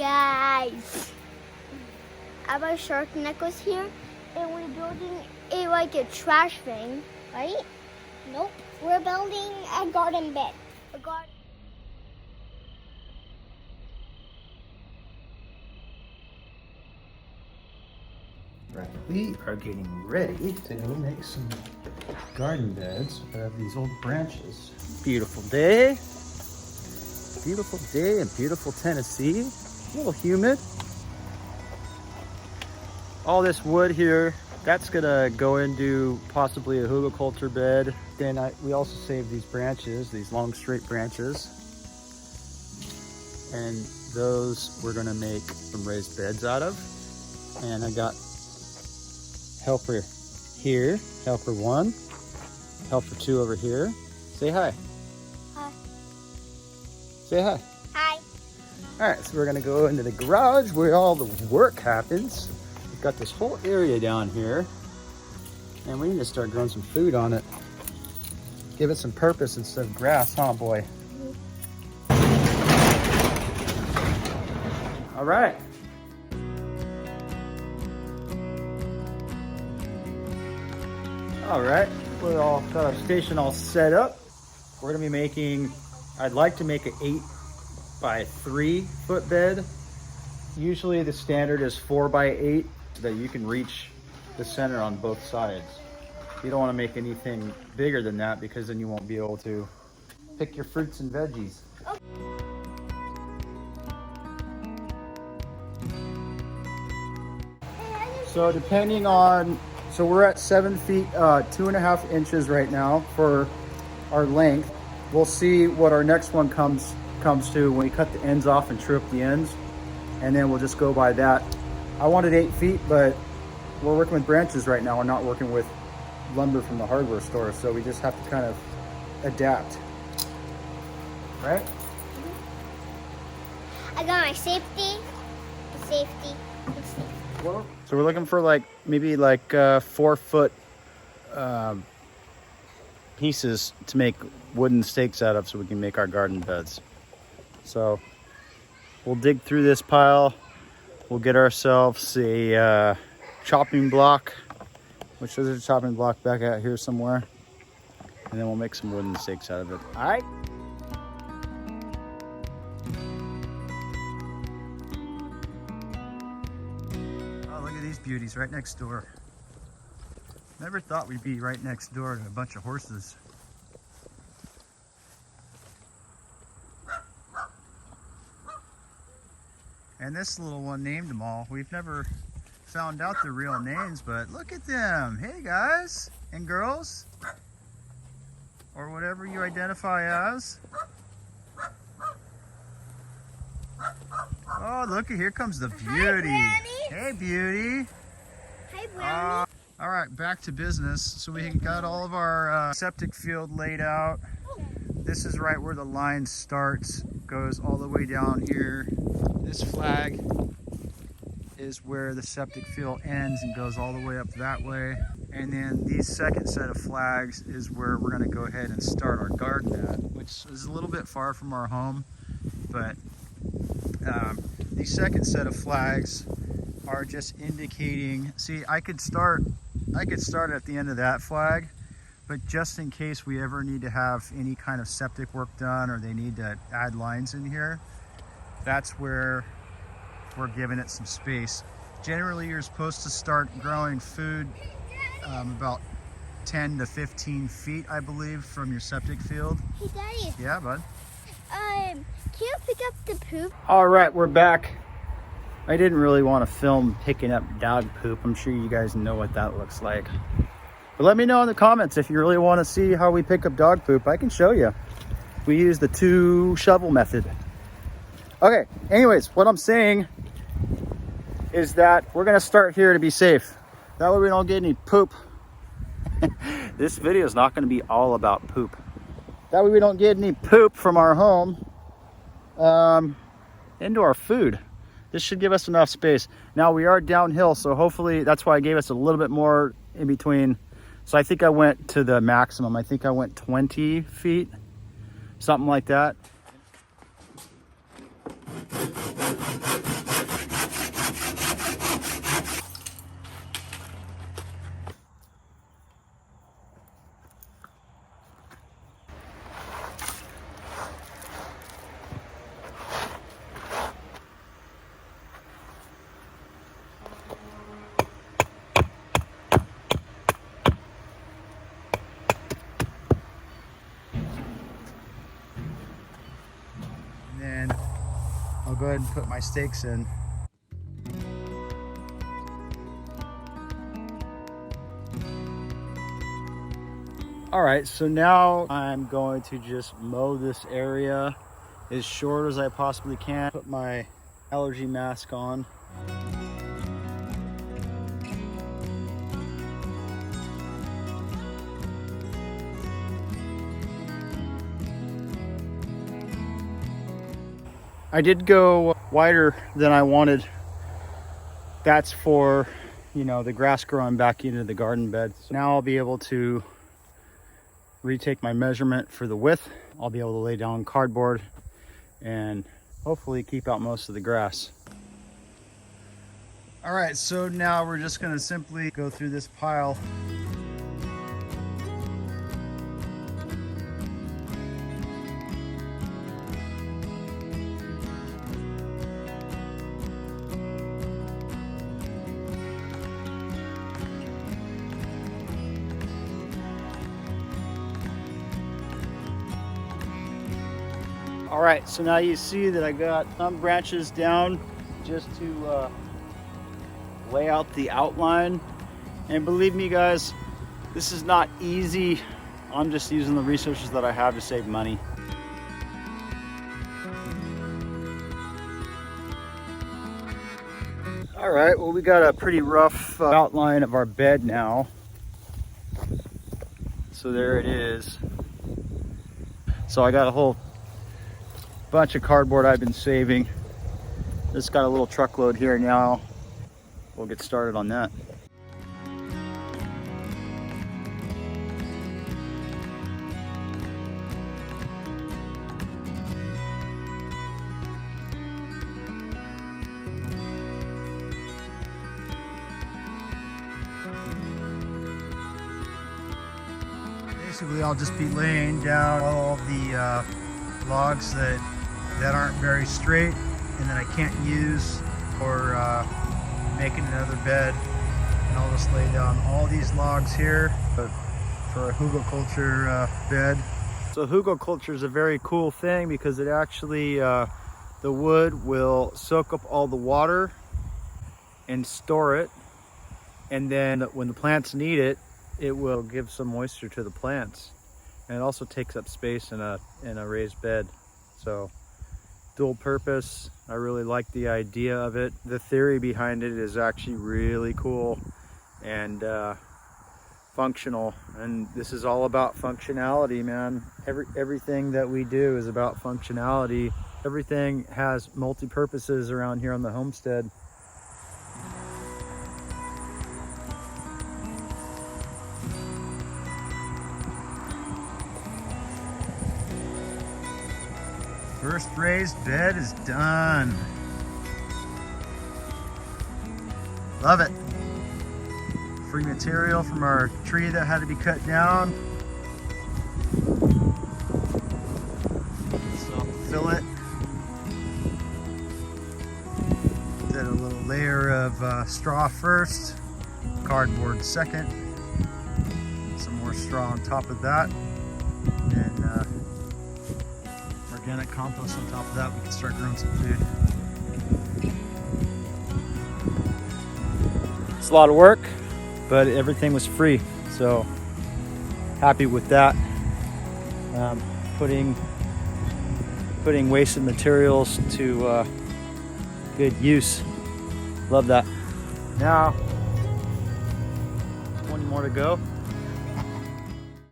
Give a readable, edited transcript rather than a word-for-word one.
Guys, I have a shark necklace here, and we're building a trash thing, right? Nope, we're building a garden bed. Right, we are getting ready to go make some garden beds out of these old branches. Beautiful day in beautiful Tennessee. A little humid. All this wood here, that's gonna go into possibly a hugelkultur bed. Then we also saved these branches, these long straight branches. And those we're gonna make some raised beds out of. And I got helper here, helper 1, helper 2 over here. Say hi. Hi. Say hi. Hi. All right, so we're gonna go into the garage where all the work happens. We've got this whole area down here, and we need to start growing some food on it. Give it some purpose instead of grass, huh, boy? All right. All right, we're all got our station all set up. We're gonna be making, I'd like to make an 8 by 3 foot bed. Usually the standard is 4 by 8 so that you can reach the center on both sides. You don't wanna make anything bigger than that because then you won't be able to pick your fruits and veggies. So depending on, so we're at 7 feet, 2.5 inches right now for our length. We'll see what our next one comes to when we cut the ends off and trim up the ends. And then we'll just go by that. I wanted 8 feet, but we're working with branches right now. We're not working with lumber from the hardware store. So we just have to kind of adapt, right? I got my safety. So we're looking for maybe 4 foot pieces to make wooden stakes out of so we can make our garden beds. So we'll dig through this pile. We'll get ourselves a chopping block, which is a chopping block back out here somewhere. And then we'll make some wooden stakes out of it. All right. Beauties right next door. Never thought we'd be right next door to a bunch of horses. And this little one named them all. We've never found out their real names, but look at them. Hey guys and girls, or whatever you identify as. Oh, look, here comes the beauty. Hey, beauty. Hi, Brownie. All right, back to business. So we got all of our septic field laid out. This is right where the line starts, goes all the way down here. This flag is where the septic field ends and goes all the way up that way. And then these second set of flags is where we're gonna go ahead and start our garden at, which is a little bit far from our home, but the second set of flags are just indicating, see, I could start at the end of that flag, but just in case we ever need to have any kind of septic work done or they need to add lines in here, that's where we're giving it some space. Generally, you're supposed to start growing food about 10 to 15 feet, I believe, from your septic field. Hey, Daddy. Yeah, bud? Can you pick up the poop? All right, we're back. I didn't really want to film picking up dog poop. I'm sure you guys know what that looks like. But let me know in the comments if you really want to see how we pick up dog poop. I can show you. We use the 2 shovel method. Okay, anyways, what I'm saying is that we're going to start here to be safe. That way we don't get any poop. This video is not going to be all about poop. That way we don't get any poop from our home into our food. This should give us enough space. Now we are downhill, so hopefully that's why I gave us a little bit more in between. So I think I went to the maximum. I think I went 20 feet, something like that. then I'll go ahead and put my stakes in. All right, so now I'm going to just mow this area as short as I possibly can. Put my allergy mask on. I did go wider than I wanted. That's for, you know, the grass growing back into the garden bed. So now I'll be able to retake my measurement for the width. I'll be able to lay down cardboard and hopefully keep out most of the grass. All right, so now we're just gonna simply go through this pile. All right, so now you see that I got some branches down just to lay out the outline. And believe me guys, this is not easy. I'm just using the resources that I have to save money. All right, well, we got a pretty rough outline of our bed now. So there it is. So I got a whole bunch of cardboard I've been saving. Just got a little truckload here now. We'll get started on that. Basically, I'll just be laying down all of the logs that aren't very straight and that I can't use for making another bed, and I'll just lay down all these logs here for a hugelkultur bed. So hugelkultur is a very cool thing because it actually the wood will soak up all the water and store it, and then when the plants need it, it will give some moisture to the plants, and it also takes up space in a raised bed. So dual purpose. I really like the idea of it. The theory behind it is actually really cool and functional, and this is all about functionality, man. Everything that we do is about functionality. Everything has multi-purposes around here on the homestead. First raised bed is done. Love it. Free material from our tree that had to be cut down. So I'll fill it. Did a little layer of straw first, cardboard second, some more straw on top of that, and organic compost on top of that. We can start growing some food. It's a lot of work, but everything was free, so happy with that. Putting wasted materials to good use. Love that. Now 20 more to go.